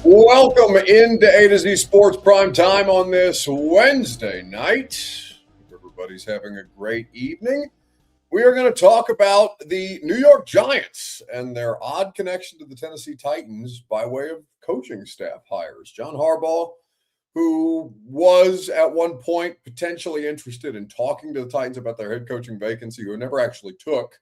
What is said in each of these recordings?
Welcome into A to Z Sports Prime Time on this Wednesday night. Hope everybody's having a great evening. We are going to talk about the New York Giants and their odd connection to the Tennessee Titans by way of coaching staff hires. John Harbaugh, who was at one point potentially interested in talking to the Titans about their head coaching vacancy, who never actually took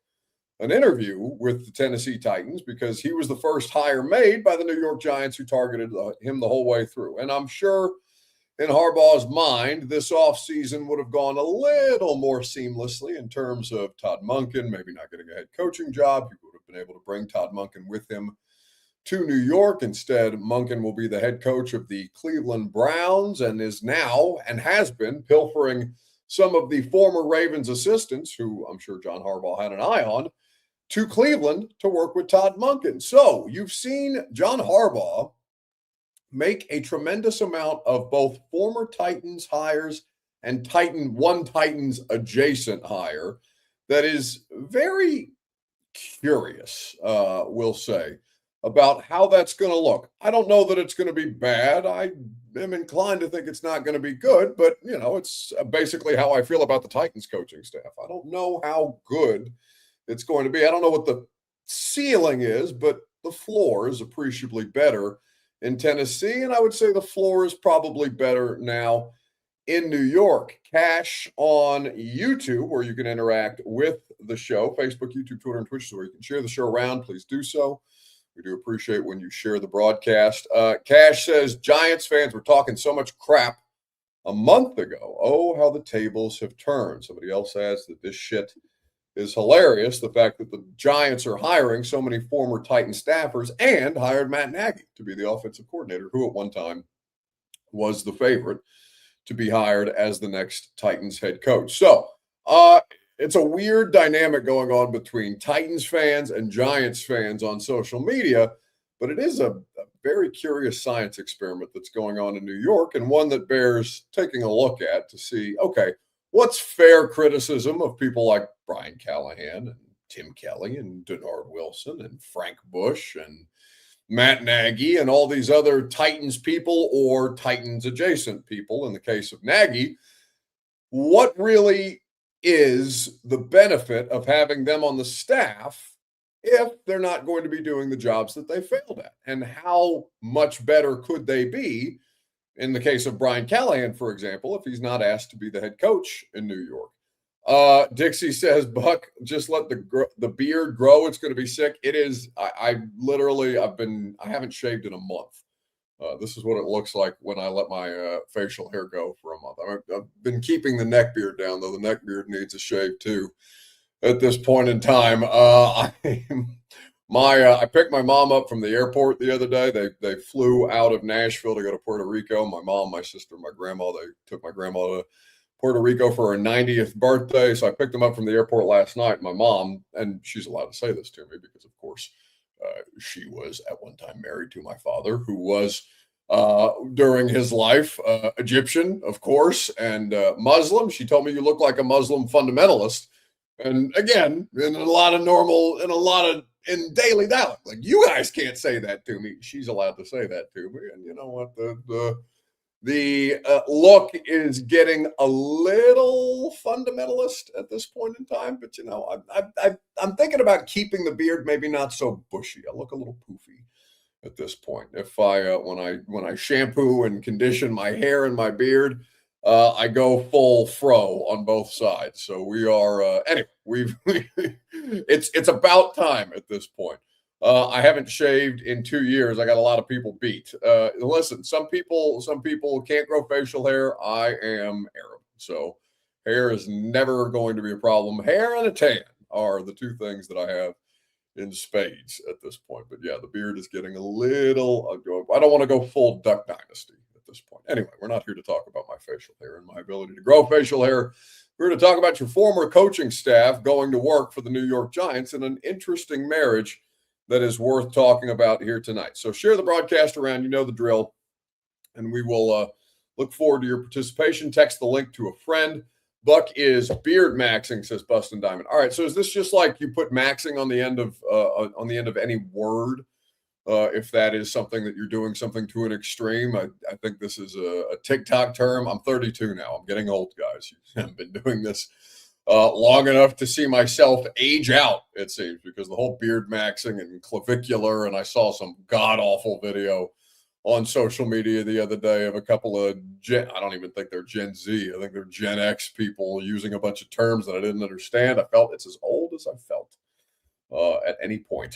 an interview with the Tennessee Titans because he was the first hire made by the New York Giants, who targeted him the whole way through. And I'm sure in Harbaugh's mind, this offseason would have gone a little more seamlessly in terms of Todd Monken maybe not getting a head coaching job. He would have been able to bring Todd Monken with him to New York. Instead, Monken will be the head coach of the Cleveland Browns and is now and has been pilfering some of the former Ravens assistants, who I'm sure John Harbaugh had an eye on, to Cleveland to work with Todd Monken. So you've seen John Harbaugh make a tremendous amount of both former Titans hires and Titans adjacent hire that is very curious, we'll say, about how that's going to look. I don't know that it's going to be bad. I am inclined to think it's not going to be good, but, it's basically how I feel about the Titans coaching staff. I don't know how good it's going to be. I don't know what the ceiling is, but the floor is appreciably better in Tennessee. And I would say the floor is probably better now in New York. Cash on YouTube, where you can interact with the show, Facebook, YouTube, Twitter, and Twitch, so where you can share the show around. Please do so. We do appreciate when you share the broadcast. Cash says, Giants fans were talking so much crap a month ago. Oh, how the tables have turned. Somebody else adds that this shit is hilarious, the fact that the Giants are hiring so many former Titan staffers and hired Matt Nagy to be the offensive coordinator, who at one time was the favorite to be hired as the next Titans head coach. So it's a weird dynamic going on between Titans fans and Giants fans on social media, but it is a very curious science experiment that's going on in New York, and one that bears taking a look at to see, okay, what's fair criticism of people like Brian Callahan and Tim Kelly and Denard Wilson and Frank Bush and Matt Nagy and all these other Titans people or Titans adjacent people in the case of Nagy? What really is the benefit of having them on the staff if they're not going to be doing the jobs that they failed at? And how much better could they be in the case of Brian Callahan, for example, if he's not asked to be the head coach in New York? Dixie says, Buck, just let the beard grow. It's going to be sick. It is. I haven't shaved in a month. This is what it looks like when I let my facial hair go for a month. I've been keeping the neck beard down, though. The neck beard needs a shave too at this point in time. I picked my mom up from the airport the other day. They flew out of Nashville to go to Puerto Rico. My mom, my sister, my grandma, they took my grandma to Puerto Rico for her 90th birthday. So I picked them up from the airport last night. My mom, and she's allowed to say this to me because, of course, she was at one time married to my father, who was during his life Egyptian, of course, and Muslim. She told me, you look like a Muslim fundamentalist. And again, in daily dialogue, like, you guys can't say that to me. She's allowed to say that to me. And you know what? The look is getting a little fundamentalist at this point in time. But, I'm thinking about keeping the beard maybe not so bushy. I look a little poofy at this point. If when I shampoo and condition my hair and my beard, I go full fro on both sides. So we are anyway. It's about time at this point. I haven't shaved in 2 years. I got a lot of people beat. Listen, some people can't grow facial hair. I am Arab, so hair is never going to be a problem. Hair and a tan are the two things that I have in spades at this point. But yeah, the beard is getting a little. I don't want to go full Duck Dynasty at this point. Anyway, we're not here to talk about my facial hair and my ability to grow facial hair. We're here to talk about your former coaching staff going to work for the New York Giants in an interesting marriage that is worth talking about here tonight. So share the broadcast around. You know the drill. And we will look forward to your participation. Text the link to a friend. Buck is beard maxing, says Bustin' Diamond. All right, so is this just like you put maxing on the end of any word if that is something that you're doing something to an extreme. I think this is a TikTok term. I'm 32 now. I'm getting old, guys. I've been doing this long enough to see myself age out, it seems, because the whole beard maxing and clavicular, and I saw some god-awful video on social media the other day of a couple of I don't even think they're Gen Z. I think they're Gen X people using a bunch of terms that I didn't understand. I felt it's as old as I felt at any point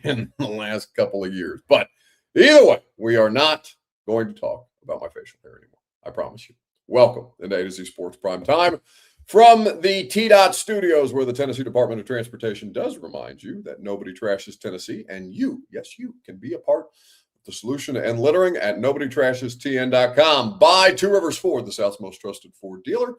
in the last couple of years. But either way, we are not going to talk about my facial hair anymore. I promise you. Welcome into A to Z Sports Prime Time from the T-Dot Studios, where the Tennessee Department of Transportation does remind you that nobody trashes Tennessee, and you, yes, you can be a part the solution to end littering at nobodytrashestn.com. By Two Rivers Ford, the South's most trusted Ford dealer.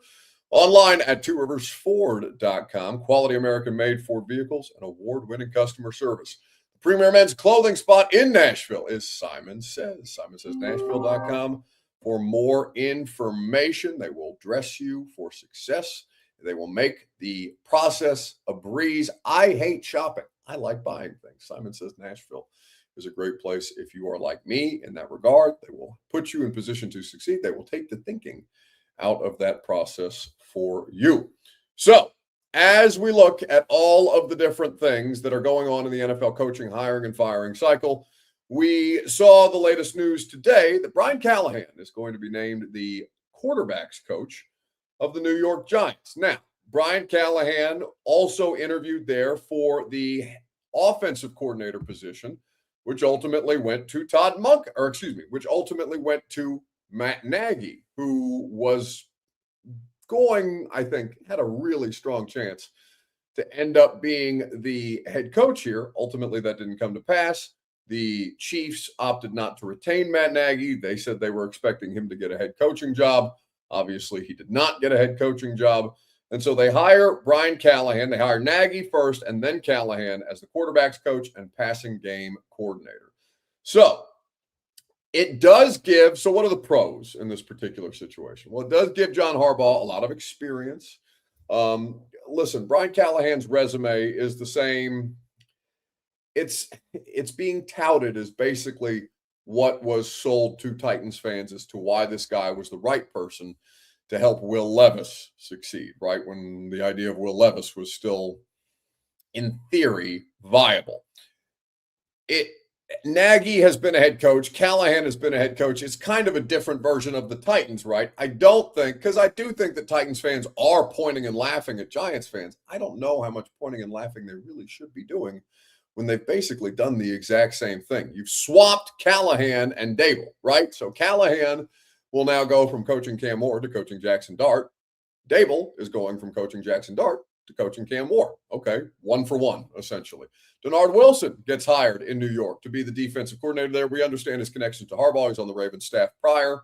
Online at tworiversford.com. Quality American-made Ford vehicles and award-winning customer service. The premier men's clothing spot in Nashville is Simon Says. SimonSaysNashville.com for more information. They will dress you for success. They will make the process a breeze. I hate shopping. I like buying things. Simon Says Nashville is a great place if you are like me in that regard. They will put you in position to succeed. They will take the thinking out of that process for you. So, as we look at all of the different things that are going on in the NFL coaching, hiring, and firing cycle, we saw the latest news today that Brian Callahan is going to be named the quarterbacks coach of the New York Giants. Now, Brian Callahan also interviewed there for the offensive coordinator position, which ultimately went to which ultimately went to Matt Nagy, who was going, I think, had a really strong chance to end up being the head coach here. Ultimately, that didn't come to pass. The Chiefs opted not to retain Matt Nagy. They said they were expecting him to get a head coaching job. Obviously, he did not get a head coaching job. And so they hire Brian Callahan. They hire Nagy first and then Callahan as the quarterback's coach and passing game coordinator. So it does give, so what are the pros in this particular situation? Well, it does give John Harbaugh a lot of experience. Listen, Brian Callahan's resume is the same. It's being touted as basically what was sold to Titans fans as to why this guy was the right person to help Will Levis succeed, right? When the idea of Will Levis was still, in theory, viable. Nagy has been a head coach. Callahan has been a head coach. It's kind of a different version of the Titans, right? I do think that Titans fans are pointing and laughing at Giants fans. I don't know how much pointing and laughing they really should be doing when they've basically done the exact same thing. You've swapped Callahan and Dable, right? So Callahan will now go from coaching Cam Ward to coaching Jackson Dart. Dable is going from coaching Jackson Dart to coaching Cam Ward. Okay, 1 for 1, essentially. Denard Wilson gets hired in New York to be the defensive coordinator there. We understand his connection to Harbaugh. He's on the Ravens staff prior.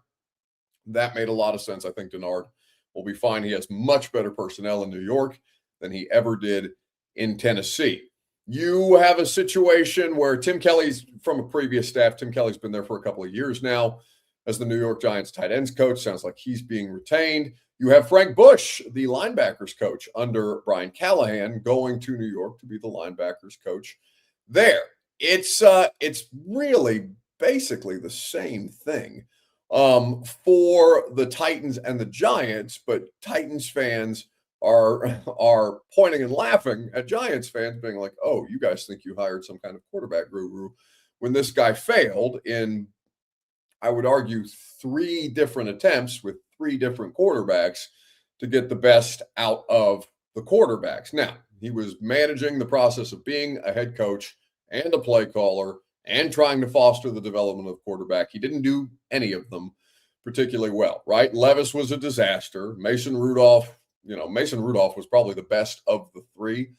That made a lot of sense. I think Denard will be fine. He has much better personnel in New York than he ever did in Tennessee. You have a situation where Tim Kelly's from a previous staff. Tim Kelly's been there for a couple of years now as the New York Giants tight ends coach. Sounds like he's being retained. You have Frank Bush, the linebackers coach under Brian Callahan, going to New York to be the linebackers coach there. It's really basically the same thing for the Titans and the Giants, but Titans fans are pointing and laughing at Giants fans, being like, "Oh, you guys think you hired some kind of quarterback guru," when this guy failed in, I would argue, 3 different attempts with 3 different quarterbacks to get the best out of the quarterbacks. Now, he was managing the process of being a head coach and a play caller and trying to foster the development of quarterback. He didn't do any of them particularly well, right? Levis was a disaster. Mason Rudolph was probably the best of the 3.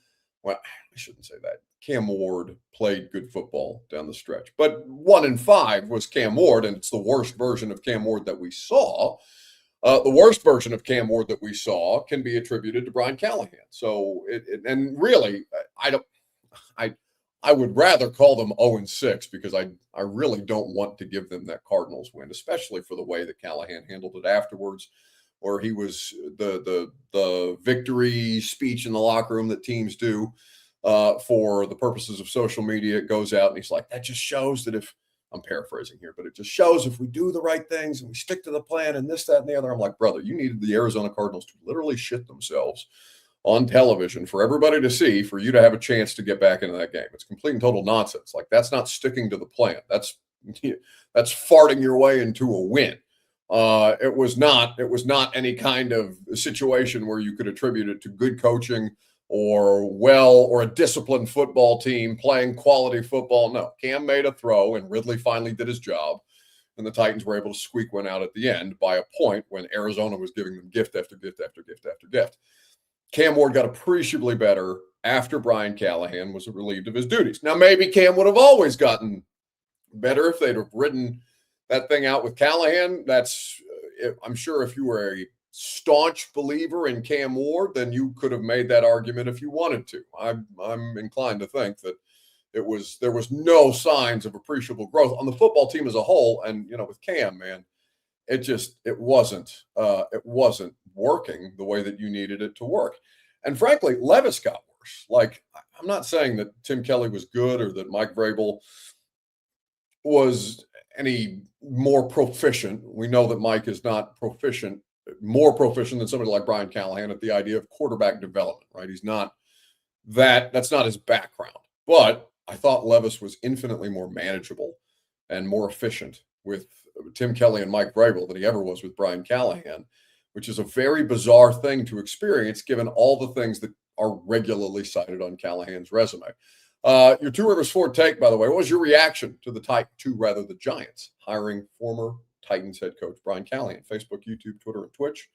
Well, I shouldn't say that. Cam Ward played good football down the stretch. But 1 and 5 was Cam Ward, and it's the worst version of Cam Ward that we saw. The worst version of Cam Ward that we saw can be attributed to Brian Callahan. So, I would rather call them 0-6 because I really don't want to give them that Cardinals win, especially for the way that Callahan handled it afterwards, where he was the victory speech in the locker room that teams do. for the purposes of social media. It goes out and he's like, that just shows that if, I'm paraphrasing here, but it just shows if we do the right things and we stick to the plan and this, that, and the other. I'm like, brother, you needed the Arizona Cardinals to literally shit themselves on television for everybody to see, for you to have a chance to get back into that game. It's complete and total nonsense. Like, that's not sticking to the plan. That's farting your way into a win. It was not any kind of situation where you could attribute it to good coaching or a disciplined football team playing quality football. No, Cam made a throw and Ridley finally did his job. And the Titans were able to squeak one out at the end by a point when Arizona was giving them gift after gift after gift after gift. Cam Ward got appreciably better after Brian Callahan was relieved of his duties. Now, maybe Cam would have always gotten better if they'd have ridden that thing out with Callahan. I'm sure if you were a staunch believer in Cam Ward, then you could have made that argument if you wanted to. I'm inclined to think that there was no signs of appreciable growth on the football team as a whole. And, with Cam, man, it wasn't working the way that you needed it to work. And frankly, Levis got worse. Like, I'm not saying that Tim Kelly was good or that Mike Vrabel was any more proficient. We know that Mike is not more proficient than somebody like Brian Callahan at the idea of quarterback development, right? He's not that's not his background. But I thought Levis was infinitely more manageable and more efficient with Tim Kelly and Mike Vrabel than he ever was with Brian Callahan, which is a very bizarre thing to experience given all the things that are regularly cited on Callahan's resume. Your Two Rivers Ford take, by the way, what was your reaction to the Giants hiring former Titans head coach Brian Callahan? Facebook, YouTube, Twitter, and Twitch,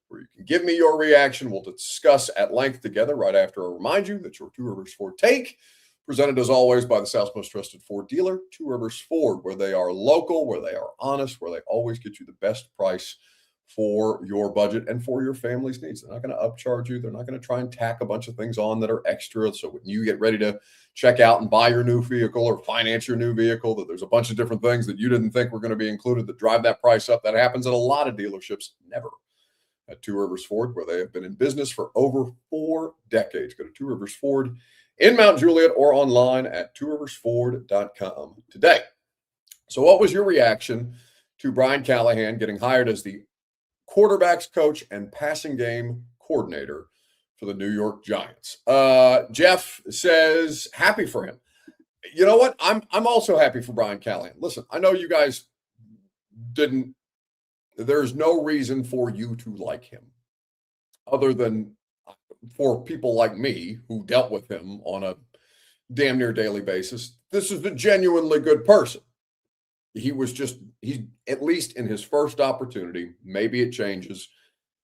where you can give me your reaction. We'll discuss at length together right after I remind you that your Two Rivers Ford take, presented as always by the South's most trusted Ford dealer, Two Rivers Ford, where they are local, where they are honest, where they always get you the best price for your budget and for your family's needs. They're not going to upcharge you. They're not going to try and tack a bunch of things on that are extra. So when you get ready to check out and buy your new vehicle or finance your new vehicle, that there's a bunch of different things that you didn't think were going to be included that drive that price up. That happens at a lot of dealerships. Never at Two Rivers Ford, where they have been in business for over 4 decades. Go to Two Rivers Ford in Mount Juliet or online at tworiversford.com today. So what was your reaction to Brian Callahan getting hired as the quarterbacks coach and passing game coordinator for the New York Giants? Jeff says happy for him. You know what? I'm also happy for Brian Callahan. Listen, I know you guys didn't. There's no reason for you to like him other than for people like me who dealt with him on a damn near daily basis. This is a genuinely good person. He at least in his first opportunity, maybe it changes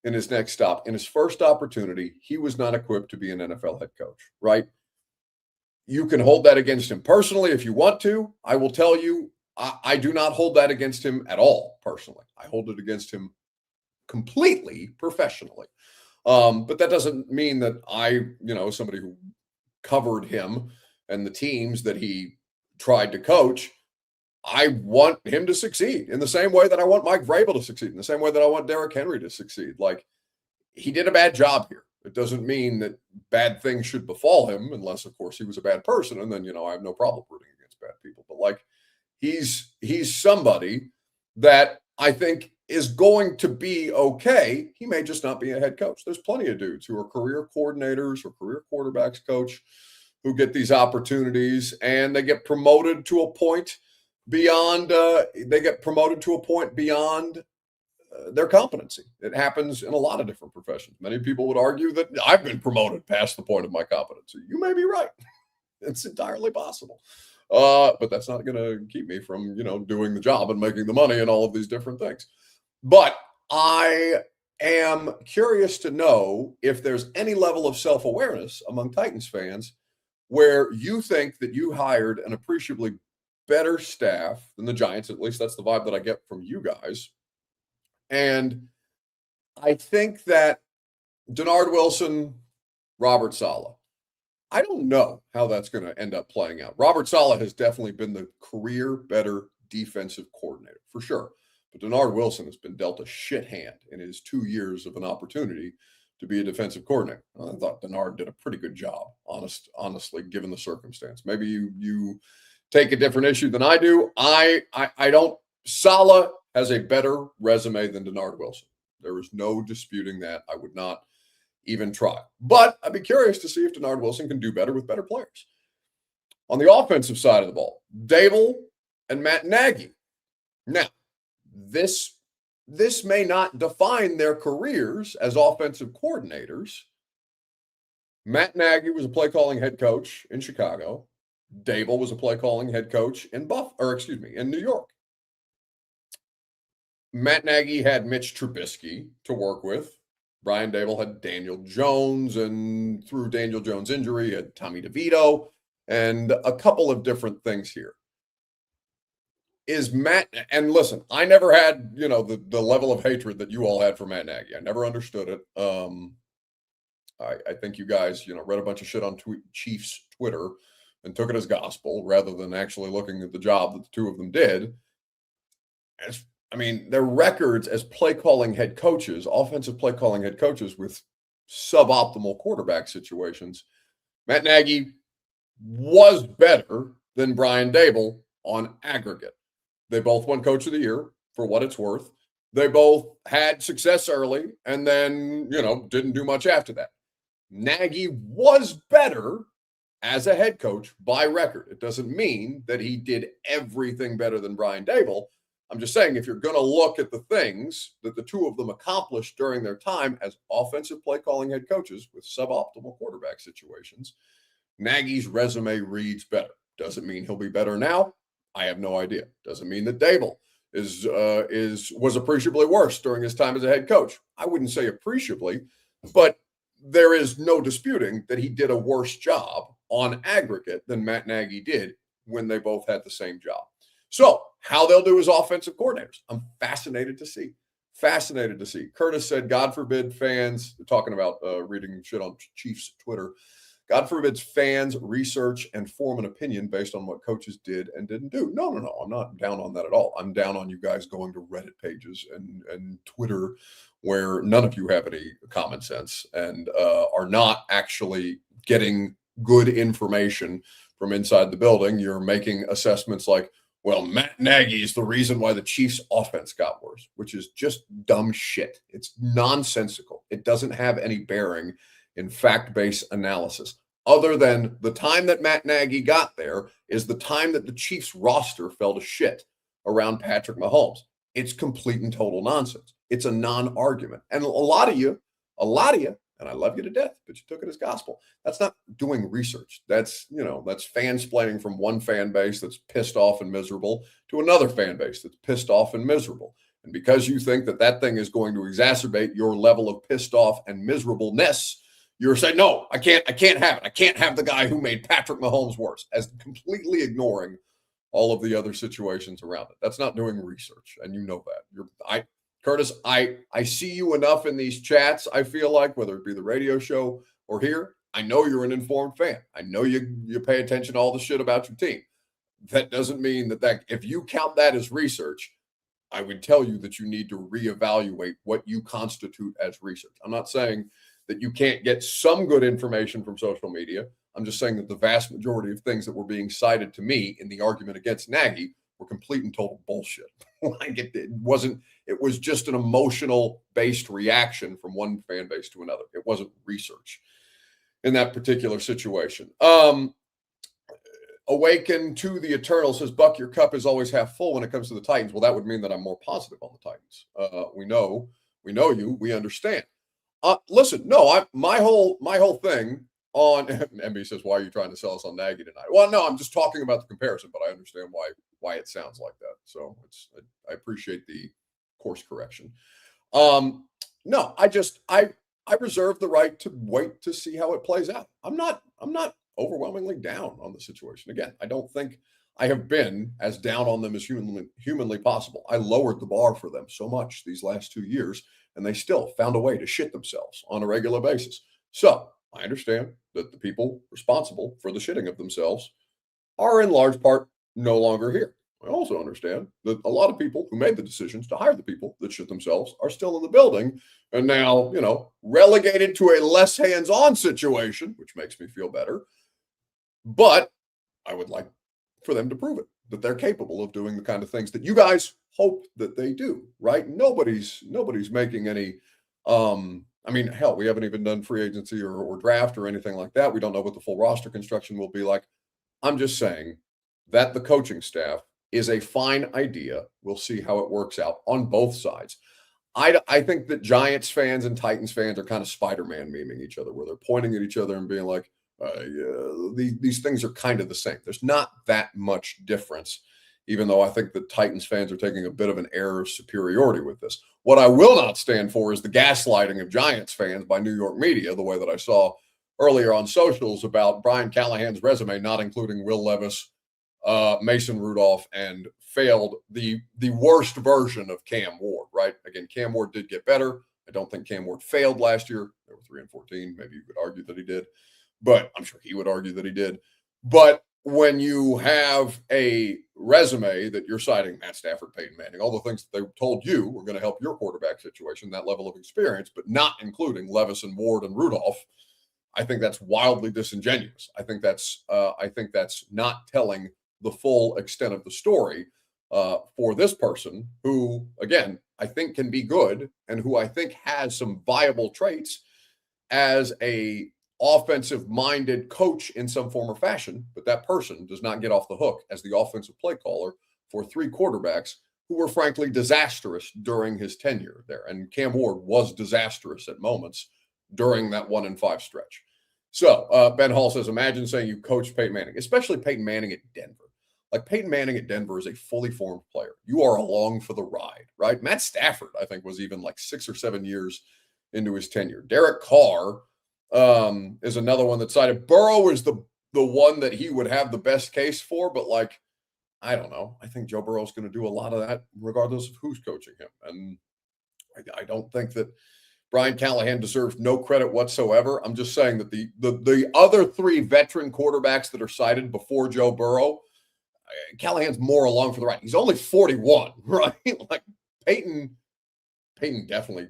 in his next stop. In his first opportunity, he was not equipped to be an NFL head coach, right? You can hold that against him personally if you want to. I will tell you, I do not hold that against him at all personally. I hold it against him completely professionally. But that doesn't mean that somebody who covered him and the teams that he tried to coach, I want him to succeed in the same way that I want Mike Vrabel to succeed, in the same way that I want Derrick Henry to succeed. Like, he did a bad job here. It doesn't mean that bad things should befall him, unless, of course, he was a bad person. And then, I have no problem rooting against bad people. But like, he's somebody that I think is going to be okay. He may just not be a head coach. There's plenty of dudes who are career coordinators or career quarterbacks coach who get these opportunities and they get promoted to a point beyond their competency. It happens in a lot of different professions. Many people would argue that I've been promoted past the point of my competency. You may be right. It's entirely possible. But that's not going to keep me from, doing the job and making the money and all of these different things. But I am curious to know if there's any level of self-awareness among Titans fans where you think that you hired an appreciably better staff than the Giants. At least that's the vibe that I get from you guys. And I think that Denard Wilson, Robert Saleh, I don't know how that's going to end up playing out. Robert Saleh has definitely been the career better defensive coordinator for sure. But Denard Wilson has been dealt a shit hand in his 2 years of an opportunity to be a defensive coordinator. I thought Denard did a pretty good job, honestly, given the circumstance. Maybe you take a different issue than I do. I don't. Saleh has a better resume than Denard Wilson. There is no disputing that. I would not even try. But I'd be curious to see if Denard Wilson can do better with better players. On the offensive side of the ball, Dable and Matt Nagy. Now, this may not define their careers as offensive coordinators. Matt Nagy was a play calling head coach in Chicago. Dable was a play calling head coach in New York. Matt Nagy had Mitch Trubisky to work with. Brian Dable had Daniel Jones, and through Daniel Jones' injury, he had Tommy DeVito, and a couple of different things here. And listen, I never had, the level of hatred that you all had for Matt Nagy. I never understood it. I think you guys, read a bunch of shit on Chiefs Twitter and took it as gospel rather than actually looking at the job that the two of them did. Their records as play calling head coaches, offensive play calling head coaches with suboptimal quarterback situations. Matt Nagy was better than Brian Dable on aggregate. They both won Coach of the Year for what it's worth. They both had success early and then, didn't do much after that. Nagy was better as a head coach by record. It doesn't mean that he did everything better than Brian Dable. I'm just saying, if you're going to look at the things that the two of them accomplished during their time as offensive play calling head coaches with suboptimal quarterback situations, Nagy's resume reads better. Doesn't mean he'll be better now. I have no idea. Doesn't mean that Dable was appreciably worse during his time as a head coach. I wouldn't say appreciably, but there is no disputing that he did a worse job on aggregate than Matt Nagy did when they both had the same job. So how they'll do as offensive coordinators, I'm fascinated to see. Curtis said, God forbid fans, talking about reading shit on Chiefs Twitter, God forbids fans research and form an opinion based on what coaches did and didn't do. No. I'm not down on that at all. I'm down on you guys going to Reddit pages and Twitter where none of you have any common sense and are not actually getting good information from inside the building. You're making assessments like, well, Matt Nagy is the reason why the Chiefs' offense got worse, which is just dumb shit. It's nonsensical. It doesn't have any bearing in fact-based analysis, other than the time that Matt Nagy got there is the time that the Chiefs roster fell to shit around Patrick Mahomes. It's complete and total nonsense. It's a non-argument. And a lot of you, and I love you to death, but you took it as gospel. That's not doing research. That's fansplaining from one fan base that's pissed off and miserable to another fan base that's pissed off and miserable. And because you think that thing is going to exacerbate your level of pissed off and miserableness, you're saying, no, I can't have it. I can't have the guy who made Patrick Mahomes worse, as completely ignoring all of the other situations around it. That's not doing research, and you know that. Curtis, I see you enough in these chats, I feel like, whether it be the radio show or here, I know you're an informed fan. I know you pay attention to all the shit about your team. That doesn't mean that if you count that as research, I would tell you that you need to reevaluate what you constitute as research. I'm not saying that you can't get some good information from social media. I'm just saying that the vast majority of things that were being cited to me in the argument against Nagy were complete and total bullshit. It was just an emotional based reaction from one fan base to another. It wasn't research in that particular situation. Awaken to the Eternal says, Buck, your cup is always half full when it comes to the Titans. Well, that would mean that I'm more positive on the Titans. We know you, we understand. Listen, no, my whole thing on MB says, why are you trying to sell us on Nagy tonight? Well, no, I'm just talking about the comparison, but I understand why it sounds like that. So I appreciate the course correction. No, I reserve the right to wait to see how it plays out. I'm not overwhelmingly down on the situation. Again, I don't think I have been as down on them as humanly possible. I lowered the bar for them so much these last 2 years, and they still found a way to shit themselves on a regular basis. So I understand that the people responsible for the shitting of themselves are in large part no longer here. I also understand that a lot of people who made the decisions to hire the people that shit themselves are still in the building and now, relegated to a less hands-on situation, which makes me feel better. But I would like for them to prove it, that they're capable of doing the kind of things that you guys hope that they do, right? Nobody's making any I mean, hell, we haven't even done free agency or draft or anything like that. We don't know what the full roster construction will be like. I'm just saying that the coaching staff is a fine idea. We'll see how it works out on both sides. I think that Giants fans and Titans fans are kind of Spider-Man memeing each other, where they're pointing at each other and being like, yeah, these things are kind of the same. There's not that much difference, even though I think that Titans fans are taking a bit of an air of superiority with this. What I will not stand for is the gaslighting of Giants fans by New York media, the way that I saw earlier on socials about Brian Callahan's resume, not including Will Levis, Mason Rudolph, and failed the worst version of Cam Ward, right? Again, Cam Ward did get better. I don't think Cam Ward failed last year. They were 3-14. Maybe you could argue that he did, but I'm sure he would argue that he did. But when you have a resume that you're citing Matt Stafford, Peyton Manning, all the things that they told you were going to help your quarterback situation, that level of experience, but not including Levis and Ward and Rudolph, I think that's wildly disingenuous. I think that's not telling the full extent of the story for this person who, again, I think can be good and who I think has some viable traits as a offensive-minded coach in some form or fashion, but that person does not get off the hook as the offensive play caller for three quarterbacks who were frankly disastrous during his tenure there. And Cam Ward was disastrous at moments during that 1-5 stretch. So Ben Hall says, imagine saying you coached Peyton Manning, especially Peyton Manning at Denver. Like Peyton Manning at Denver is a fully formed player. You are along for the ride, right? Matt Stafford, I think, was even like 6 or 7 years into his tenure. Derek Carr is another one that cited. Burrow is the one that he would have the best case for, but like, I don't know. I think Joe Burrow's going to do a lot of that regardless of who's coaching him. And I don't think that Brian Callahan deserves no credit whatsoever. I'm just saying that the other three veteran quarterbacks that are cited before Joe Burrow, Callahan's more along for the ride. He's only 41, right? Like Peyton definitely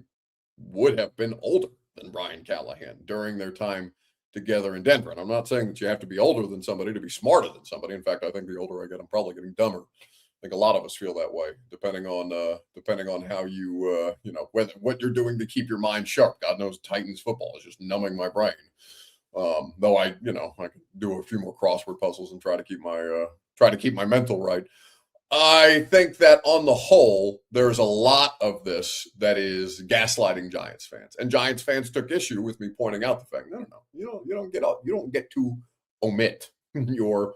would have been older than Brian Callahan during their time together in Denver. And I'm not saying that you have to be older than somebody to be smarter than somebody. In fact, I think the older I get, I'm probably getting dumber. I think a lot of us feel that way, depending on how you, what you're doing to keep your mind sharp. God knows Titans football is just numbing my brain. Though I can do a few more crossword puzzles and try to keep my mental right. I think that on the whole, there's a lot of this that is gaslighting Giants fans, and Giants fans took issue with me pointing out the fact, no, you don't get to omit your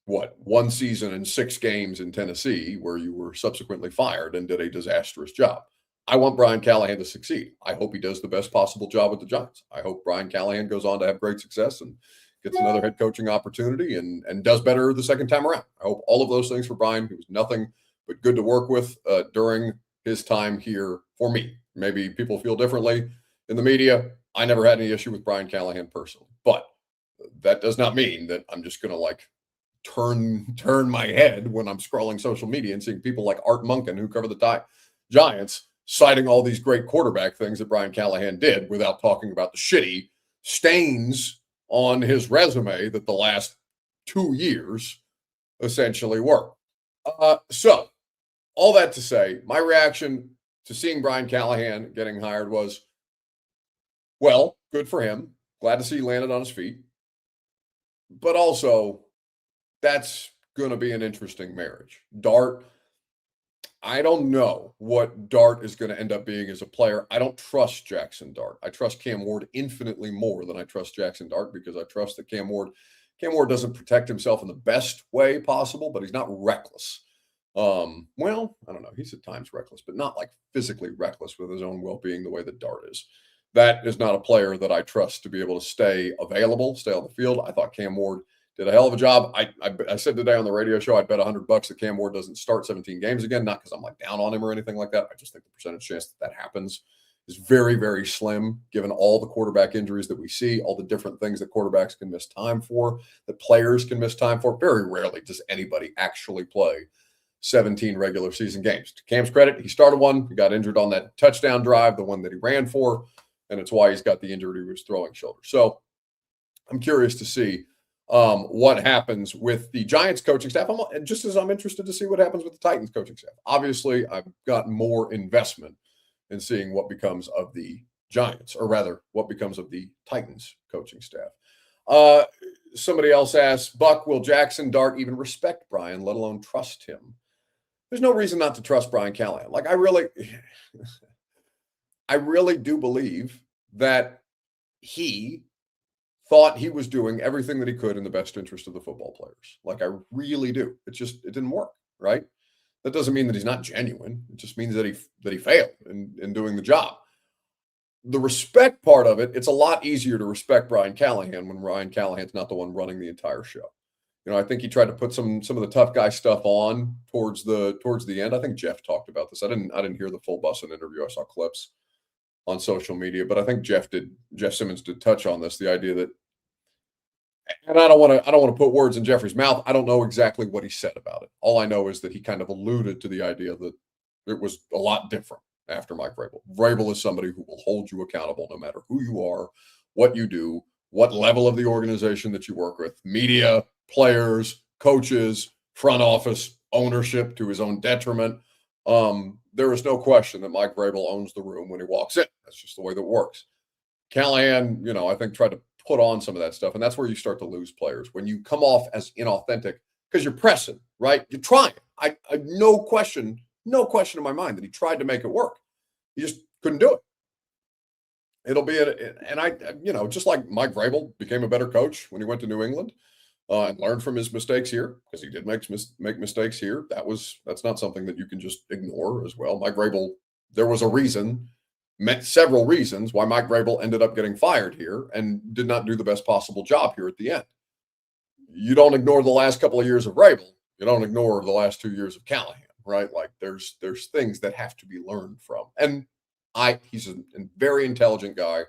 one season and 6 games in Tennessee where you were subsequently fired and did a disastrous job. I want Brian Callahan to succeed. I hope he does the best possible job with the Giants. I hope Brian Callahan goes on to have great success and gets another head coaching opportunity and does better the second time around. I hope all of those things for Brian. He was nothing but good to work with during his time here for me. Maybe people feel differently in the media. I never had any issue with Brian Callahan personally, but that does not mean that I'm just going to like turn my head when I'm scrolling social media and seeing people like Art Monken, who cover the Giants, citing all these great quarterback things that Brian Callahan did without talking about the shitty stains on his resume that the last 2 years essentially were. So all that to say, my reaction to seeing Brian Callahan getting hired was, well, good for him. Glad to see he landed on his feet. But also, that's going to be an interesting marriage. Dart, I don't know what Dart is going to end up being as a player. I don't trust Jackson Dart. I trust Cam Ward infinitely more than I trust Jackson Dart because I trust that Cam Ward doesn't protect himself in the best way possible, but he's not reckless. Well, I don't know. He's at times reckless, but not like physically reckless with his own well-being the way that Dart is. That is not a player that I trust to be able to stay available, stay on the field. I thought Cam Ward did a hell of a job. I said today on the radio show, I'd bet $100 that Cam Ward doesn't start 17 games again. Not because I'm like down on him or anything like that. I just think the percentage chance that happens is very, very slim, given all the quarterback injuries that we see, all the different things that quarterbacks can miss time for, that players can miss time for. Very rarely does anybody actually play 17 regular season games. To Cam's credit, he started one. He got injured on that touchdown drive, the one that he ran for, and it's why he's got the injury to his throwing shoulder. So I'm curious to see what happens with the Giants coaching staff, just as I'm interested to see what happens with the Titans coaching staff. Obviously, I've got more investment in seeing what becomes of the Giants, or rather, what becomes of the Titans coaching staff. Somebody else asked, Buck, will Jackson Dart even respect Brian, let alone trust him? There's no reason not to trust Brian Callahan. Like, I really do believe that he thought he was doing everything that he could in the best interest of the football players. Like, I really do. It didn't work, right? That doesn't mean that he's not genuine. It just means that he failed in doing the job. The respect part of it, it's a lot easier to respect Brian Callahan when Brian Callahan's not the one running the entire show. I think he tried to put some of the tough guy stuff on towards the end. I think Jeff talked about this. I didn't hear the full Bussin interview. I saw clips on social media, but I think Jeff Simmons did touch on this, the idea that, and I don't want to put words in Jeffrey's mouth. I don't know exactly what he said about it. All I know is that he kind of alluded to the idea that it was a lot different after Mike Vrabel. Vrabel is somebody who will hold you accountable no matter who you are, what you do, what level of the organization that you work with, media, players, coaches, front office, ownership to his own detriment. There is no question that Mike Vrabel owns the room when he walks in. That's just the way that works. Callahan, I think tried to put on some of that stuff, and that's where you start to lose players. When you come off as inauthentic because you're pressing, right? You're trying. I no question in my mind that he tried to make it work. He just couldn't do it. It'll be just like Mike Vrabel became a better coach when he went to New England and learned from his mistakes here, because he did make mistakes here. That's not something that you can just ignore as well. Mike Vrabel, there was several reasons why Mike Vrabel ended up getting fired here and did not do the best possible job here at the end. You don't ignore the last couple of years of Vrabel. You don't ignore the last 2 years of Callahan, right? Like, there's things that have to be learned from. And he's a very intelligent guy.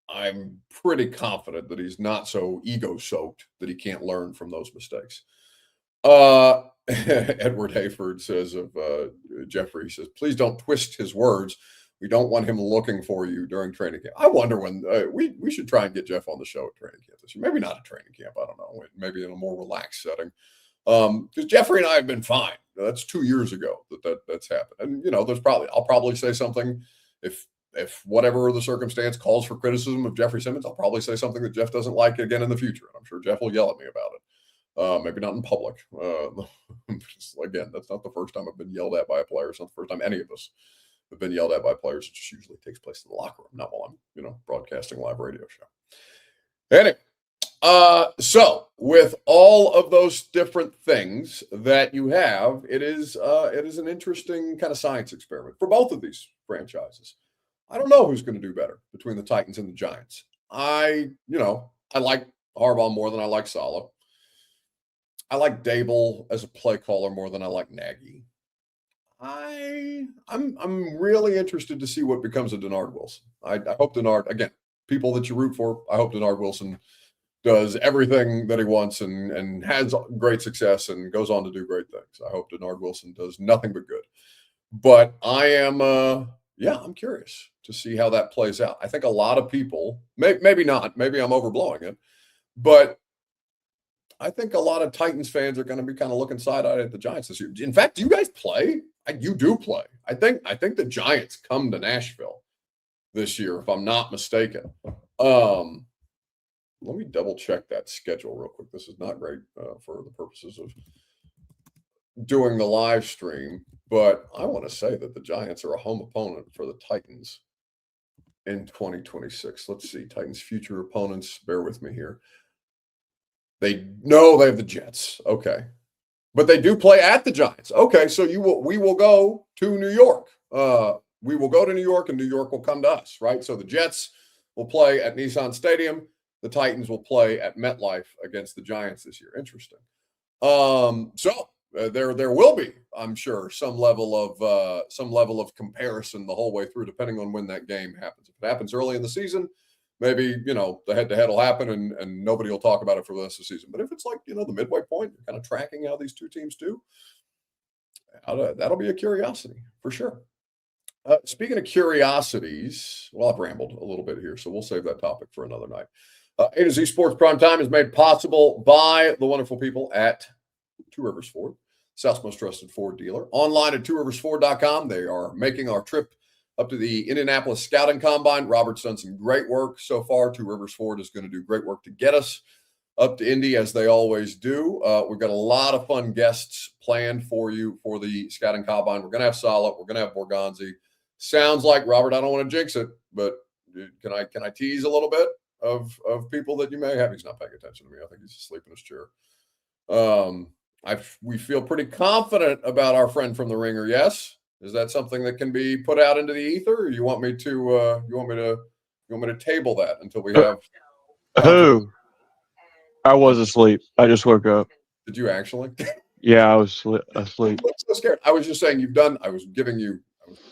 I'm pretty confident that he's not so ego-soaked that he can't learn from those mistakes. Edward Hayford says of Jeffrey, says, please don't twist his words. We don't want him looking for you during training camp. I wonder when we should try and get Jeff on the show at training camp this year. Maybe not at training camp. I don't know. Maybe in a more relaxed setting. Because Jeffrey and I have been fine. That's 2 years ago that's happened. And, I'll probably say something if whatever the circumstance calls for criticism of Jeffrey Simmons, I'll probably say something that Jeff doesn't like again in the future. And I'm sure Jeff will yell at me about it. Maybe not in public. Again, that's not the first time I've been yelled at by a player. It's not the first time any of us have been yelled at by players. It just usually takes place in the locker room, not while I'm, broadcasting a live radio show. Anyway, so with all of those different things that you have, it is an interesting kind of science experiment for both of these franchises. I don't know who's going to do better between the Titans and the Giants. I like Harbaugh more than I like Saleh. I like Dable as a play caller more than I like Nagy. I'm really interested to see what becomes of Denard Wilson. I hope Denard, again, people that you root for, I hope Denard Wilson does everything that he wants and has great success and goes on to do great things. I hope Denard Wilson does nothing but good. But I am, I'm curious to see how that plays out. I think a lot of people, maybe not, maybe I'm overblowing it, but I think a lot of Titans fans are going to be kind of looking side-eyed at the Giants this year. In fact, do you guys play? You do play. I think the Giants come to Nashville this year, if I'm not mistaken. Let me double check that schedule real quick. This is not great for the purposes of doing the live stream, but I want to say that the Giants are a home opponent for the Titans in 2026. Let's see. Titans' future opponents. Bear with me here. They have the Jets. Okay. But they do play at the Giants. Okay, so we will go to New York. We will go to New York, and New York will come to us, right? So the Jets will play at Nissan Stadium. The Titans will play at MetLife against the Giants this year. Interesting. There will be, I'm sure, some level of comparison the whole way through, depending on when that game happens. If it happens early in the season, maybe, the head-to-head will happen and nobody will talk about it for the rest of the season. But if it's like, the midway point, you're kind of tracking how these two teams do, That'll be a curiosity for sure. Speaking of curiosities, well, I've rambled a little bit here, so we'll save that topic for another night. A to Z Sports Prime Time is made possible by the wonderful people at Two Rivers Ford, South's most trusted Ford dealer. Online at tworiversford.com. They are making our trip up to the Indianapolis Scouting Combine. Robert's done some great work so far. Two Rivers Ford is going to do great work to get us up to Indy, as they always do. We've got a lot of fun guests planned for you for the Scouting Combine. We're going to have Salah. We're going to have Borgonzi. Sounds like, Robert, I don't want to jinx it, but can I tease a little bit of people that you may have? He's not paying attention to me. I think he's asleep in his chair. We feel pretty confident about our friend from the Ringer. Yes, is that something that can be put out into the ether, or you want me to table that until we have? Who? I was asleep. I just woke up. Did you actually? Yeah, I was asleep. I'm so scared. I was just saying you've done. I was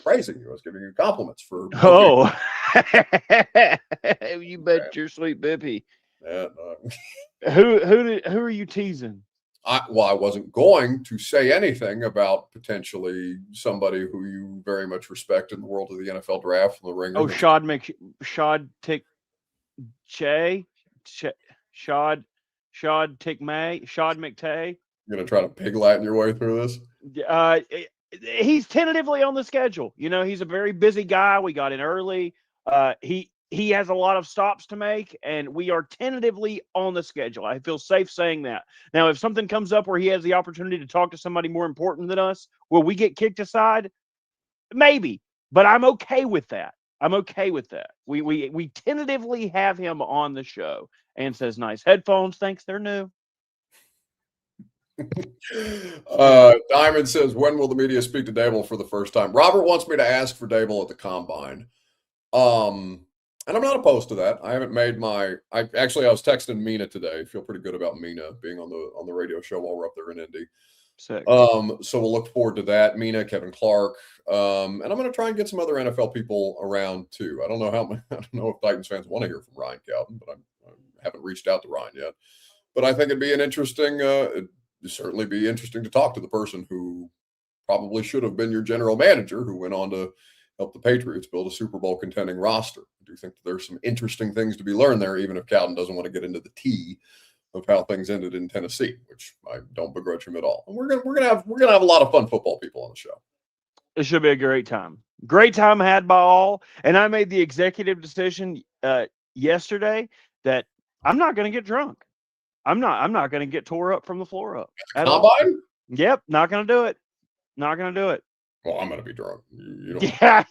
praising you. I was giving you compliments for. Oh, you bet your sweet bippy. Yeah, Who are you teasing? I wasn't going to say anything about potentially somebody who you very much respect in the world of the NFL draft from the Ringer. Oh, Shad McTay. You're gonna try to pig Latin your way through this? He's tentatively on the schedule. You know, he's a very busy guy. We got in early. He has a lot of stops to make, and we are tentatively on the schedule. I feel safe saying that. Now, if something comes up where he has the opportunity to talk to somebody more important than us, will we get kicked aside? Maybe, but I'm okay with that. We tentatively have him on the show, and says, "Nice headphones, thanks. They're new." Diamond says, when will the media speak to Dable for the first time? Robert wants me to ask for Dable at the Combine. And I'm not opposed to that. I haven't made I was texting Mina today. I feel pretty good about Mina being on the radio show while we're up there in Indy. Sick. So we'll look forward to that. Mina, Kevin Clark. And I'm going to try and get some other NFL people around too. I don't know if Titans fans want to hear from Ryan Calvin, but I haven't reached out to Ryan yet. But I think it'd be it'd certainly be interesting to talk to the person who probably should have been your general manager, who went on to help the Patriots build a Super Bowl contending roster. I do think that there's some interesting things to be learned there, even if Calvin doesn't want to get into the tea of how things ended in Tennessee, which I don't begrudge him at all. And we're gonna have a lot of fun football people on the show. It should be a great time. Great time had by all. And I made the executive decision yesterday that I'm not going to get drunk. I'm not going to get tore up from the floor up. At the Combine? Yep, not going to do it. Not going to do it. Well, I'm going to be drunk. Yeah,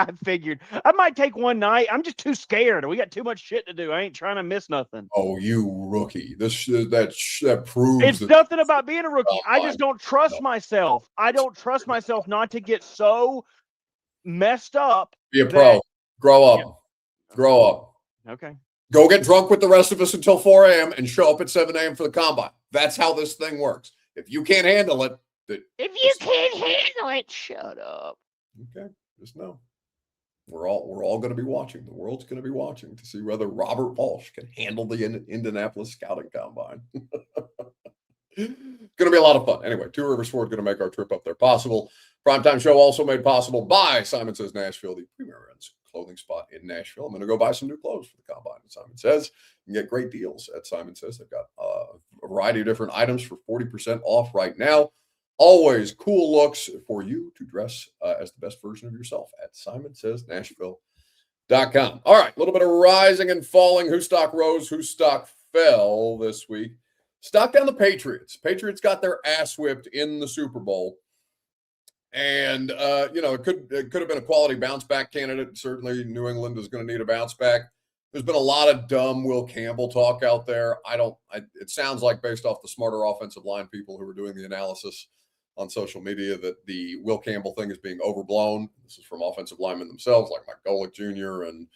I figured. I might take one night. I'm just too scared. We got too much shit to do. I ain't trying to miss nothing. Oh, you rookie. That proves it's nothing about being a rookie. I just don't trust myself. I don't trust myself not to get so messed up. Be a pro. Grow up. Yeah. Grow up. Okay. Go get drunk with the rest of us until 4 a.m. and show up at 7 a.m. for the Combine. That's how this thing works. If you can't handle it, shut up. Okay, just know we're all going to be watching. The world's going to be watching to see whether Robert Walsh can handle the Indianapolis Scouting Combine. Going to be a lot of fun. Anyway, Two Rivers Ford going to make our trip up there possible. Primetime show also made possible by Simon Says Nashville, the premier men's clothing spot in Nashville. I'm going to go buy some new clothes for the Combine. Simon Says you can get great deals at Simon Says. They've got a variety of different items for 40% off right now. Always cool looks for you to dress as the best version of yourself at SimonSaysNashville.com. All right, a little bit of rising and falling. Whose stock rose, whose stock fell this week? Stock down the Patriots. Patriots got their ass whipped in the Super Bowl. And, it could have been a quality bounce back candidate. Certainly New England is going to need a bounce back. There's been a lot of dumb Will Campbell talk out there. It sounds like, based off the smarter offensive line people who are doing the analysis on social media, that the Will Campbell thing is being overblown. This is from offensive linemen themselves, like Mike Golick Jr. and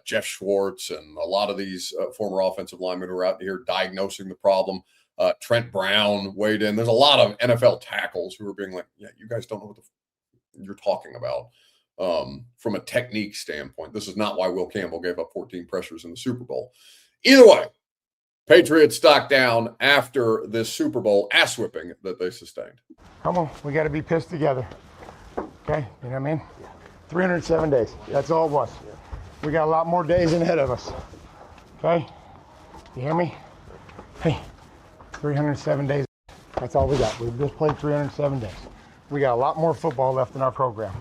Jeff Schwartz and a lot of these former offensive linemen who are out here diagnosing the problem. Trent Brown weighed in. There's a lot of NFL tackles who are being like, yeah, you guys don't know what you're talking about from a technique standpoint. This is not why Will Campbell gave up 14 pressures in the Super Bowl. Either way, Patriots stock down after this Super Bowl ass whipping that they sustained. Come on, we got to be pissed together. Okay, you know what I mean? 307 days. That's all it was. We got a lot more days ahead of us. Okay? You hear me? Hey, 307 days. That's all we got. We've just played 307 days. We got a lot more football left in our program.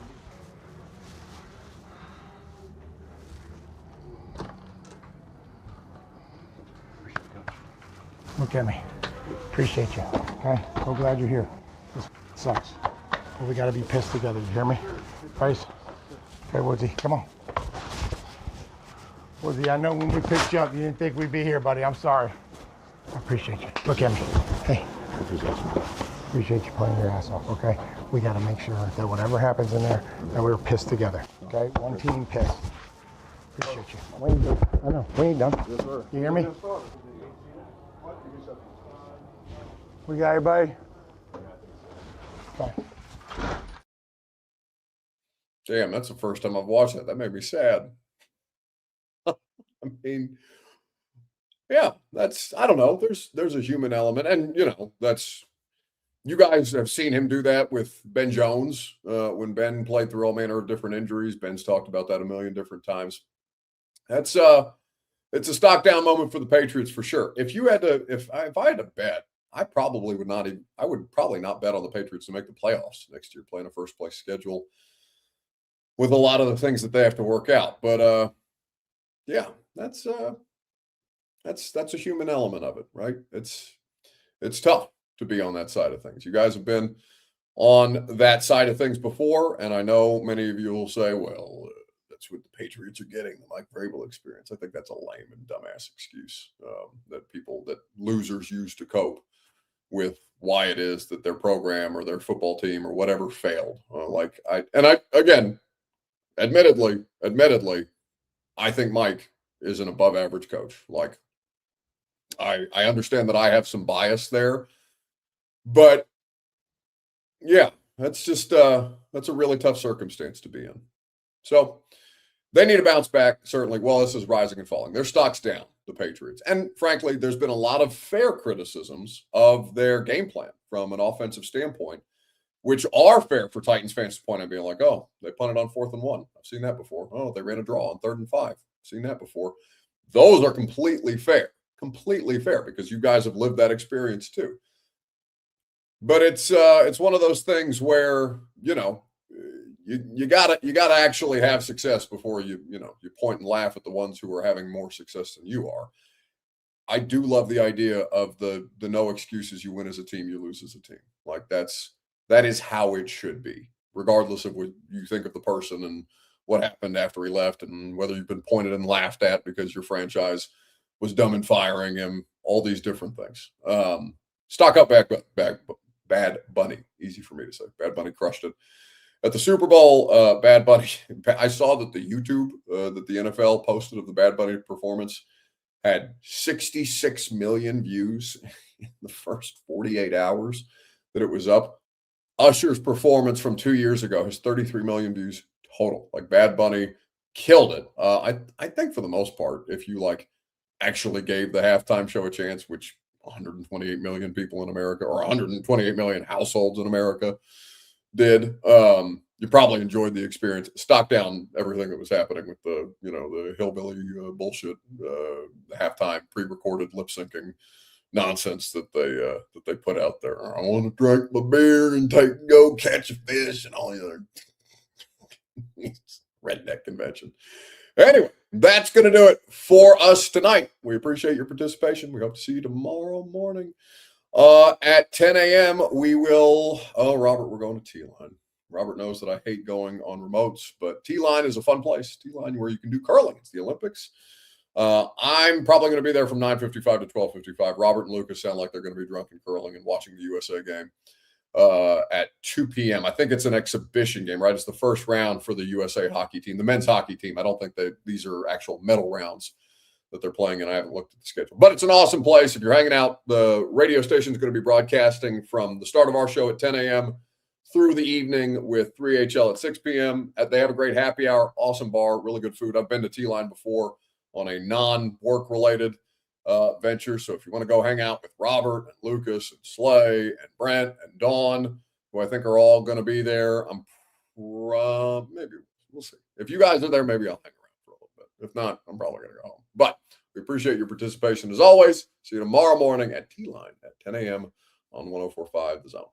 Look at me. Appreciate you. Okay? So glad you're here. This sucks. But we got to be pissed together. You hear me? Bryce? Okay, Woodsy, come on. Woodsy, I know when we picked you up, you didn't think we'd be here, buddy. I'm sorry. I appreciate you. Look at me. Hey. Appreciate you playing your ass off, okay? We got to make sure that whatever happens in there, that we're pissed together, okay? One team pissed. Appreciate you. We ain't done. I know. We ain't done. Yes, sir. You hear me? We got everybody? Fine. Damn, that's the first time I've watched that. That made me sad. I mean, yeah, I don't know. There's a human element. And, you guys have seen him do that with Ben Jones when Ben played through all manner of different injuries. Ben's talked about that a million different times. It's a stock down moment for the Patriots for sure. If I had to bet, I would probably not bet on the Patriots to make the playoffs next year, playing a first place schedule with a lot of the things that they have to work out. But yeah, that's a human element of it, right? It's tough to be on that side of things. You guys have been on that side of things before, and I know many of you will say, well, that's what the Patriots are getting, the Mike Vrabel experience. I think that's a lame and dumbass excuse that losers use to cope with why it is that their program or their football team or whatever failed. Admittedly, I think Mike is an above average coach. Like, I understand that I have some bias there, but yeah, that's a really tough circumstance to be in. So they need to bounce back, certainly. Well, this is rising and falling. Their stock's down, the Patriots. And frankly, there's been a lot of fair criticisms of their game plan from an offensive standpoint, which are fair for Titans fans to point out, being like, oh, they punted on 4th and 1. I've seen that before. Oh, they ran a draw on 3rd and 5. I've seen that before. Those are completely fair because you guys have lived that experience too. But it's one of those things where, you gotta actually have success before you point and laugh at the ones who are having more success than you are. I do love the idea of the no excuses. You win as a team, you lose as a team. Like that is how it should be, regardless of what you think of the person and what happened after he left, and whether you've been pointed and laughed at because your franchise was dumb in firing him. All these different things. Stock up, Bad Bunny. Easy for me to say. Bad Bunny crushed it. At the Super Bowl, Bad Bunny, I saw that the YouTube that the NFL posted of the Bad Bunny performance had 66 million views in the first 48 hours that it was up. Usher's performance from 2 years ago has 33 million views total. Like, Bad Bunny killed it. I think for the most part, if you actually gave the halftime show a chance, which 128 million people in America, or 128 million households in America did, you probably enjoyed the experience. Stock down everything that was happening with the hillbilly bullshit, the halftime pre-recorded lip syncing nonsense that they put out there. I want to drink my beer and go catch a fish and all the other redneck convention. Anyway, that's going to do it for us tonight. We appreciate your participation. We hope to see you tomorrow morning at 10 a.m. We will. Oh, Robert, we're going to T-Line. Robert knows that I hate going on remotes, but T-Line is a fun place. T-Line where you can do curling. It's the Olympics. I'm probably going to be there from 9:55 to 12:55. Robert and Lucas sound like they're going to be drunk and curling and watching the USA game at 2 p.m. I think it's an exhibition game, right? It's the first round for the USA hockey team, the men's hockey team. I don't think these are actual medal rounds that they're playing, and I haven't looked at the schedule. But it's an awesome place. If you're hanging out, the radio station is going to be broadcasting from the start of our show at 10 a.m. through the evening with 3HL at 6 p.m. They have a great happy hour, awesome bar, really good food. I've been to T-Line before on a non-work related venture. So if you want to go hang out with Robert and Lucas and Slay and Brent and Dawn, who I think are all going to be there, maybe we'll see. If you guys are there, maybe I'll hang around for a little bit. If not, I'm probably going to go home. But we appreciate your participation as always. See you tomorrow morning at T-Line at 10 a.m. on 104.5 The Zone.